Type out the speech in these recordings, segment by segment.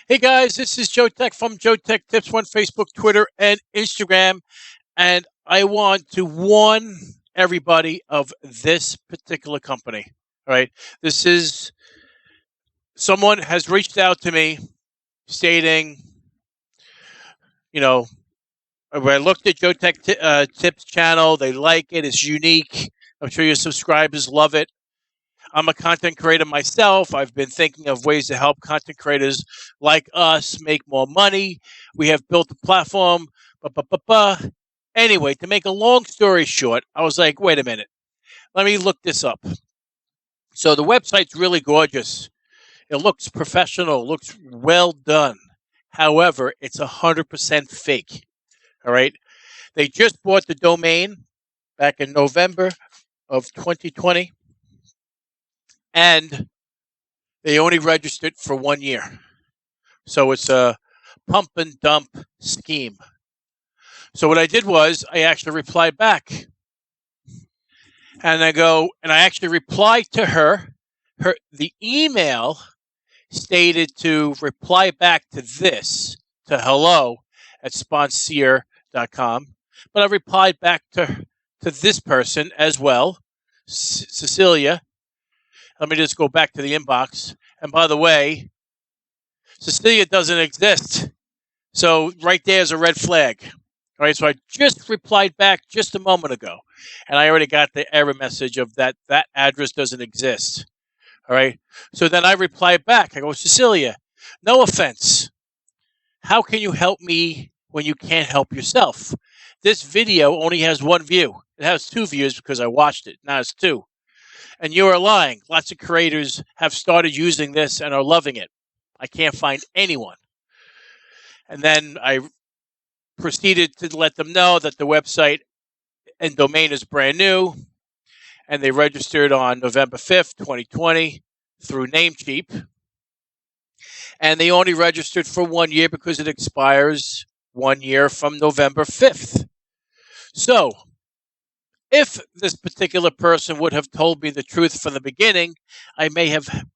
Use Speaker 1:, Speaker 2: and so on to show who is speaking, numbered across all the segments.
Speaker 1: Hey guys, this is Joe Tech from JoeteckTips on Facebook, Twitter, and Instagram. And I want to warn everybody of this particular company. All right. This is someone has reached out to me stating, when I looked at Tips channel, they like it, it's unique. I'm sure your subscribers love it. I'm a content creator myself. I've been thinking of ways to help content creators like us make more money. We have built a platform. Anyway, to make a long story short, I was like, wait a minute. Let me look this up. So the website's really gorgeous. It looks professional, looks well done. However, it's 100% fake. All right. They just bought the domain back in November of 2020. And they only registered for 1 year. So it's a pump and dump scheme. So what I did was I actually replied back. And I actually replied to her. The email stated to reply back to hello@Sponsear.com. But I replied back to this person as well, Cecilia. Let me just go back to the inbox. And by the way, Cecilia doesn't exist. So right there is a red flag. All right, so I just replied back just a moment ago. And I already got the error message of that address doesn't exist. All right. So then I replied back. I go, Cecilia, no offense. How can you help me when you can't help yourself? This video only has one view. It has 2 views because I watched it. Now it's 2. And you are lying. Lots of creators have started using this and are loving it. I can't find anyone. And then I proceeded to let them know that the website and domain is brand new. And they registered on November 5th, 2020 through Namecheap. And they only registered for 1 year because it expires 1 year from November 5th. So if this particular person would have told me the truth from the beginning, I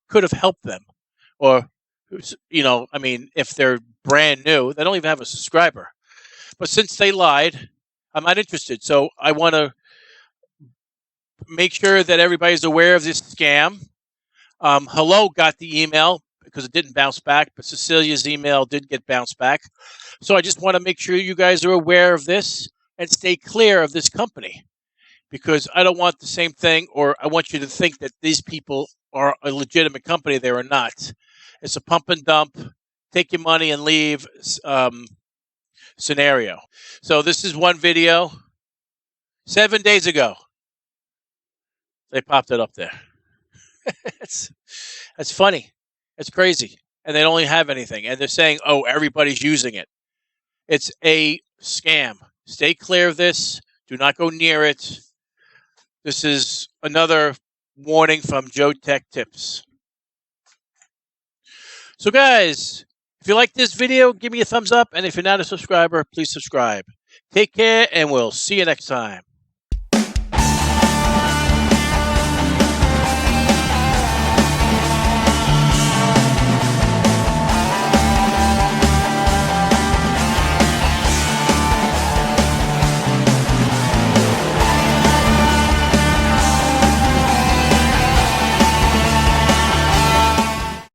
Speaker 1: could have helped them. Or, if they're brand new, they don't even have a subscriber. But since they lied, I'm not interested. So I want to make sure that everybody's aware of this scam. Hello got the email because it didn't bounce back, but Cecilia's email did get bounced back. So I just want to make sure you guys are aware of this and stay clear of this company. Because I don't want the same thing, or I want you to think that these people are a legitimate company. They are not. It's a pump and dump, take your money and leave scenario. So this is one video 7 days ago. They popped it up there. That's funny. It's crazy. And they don't even have anything. And they're saying, oh, everybody's using it. It's a scam. Stay clear of this. Do not go near it. This is another warning from JoeteckTips. So guys, if you like this video, give me a thumbs up. And if you're not a subscriber, please subscribe. Take care, and we'll see you next time.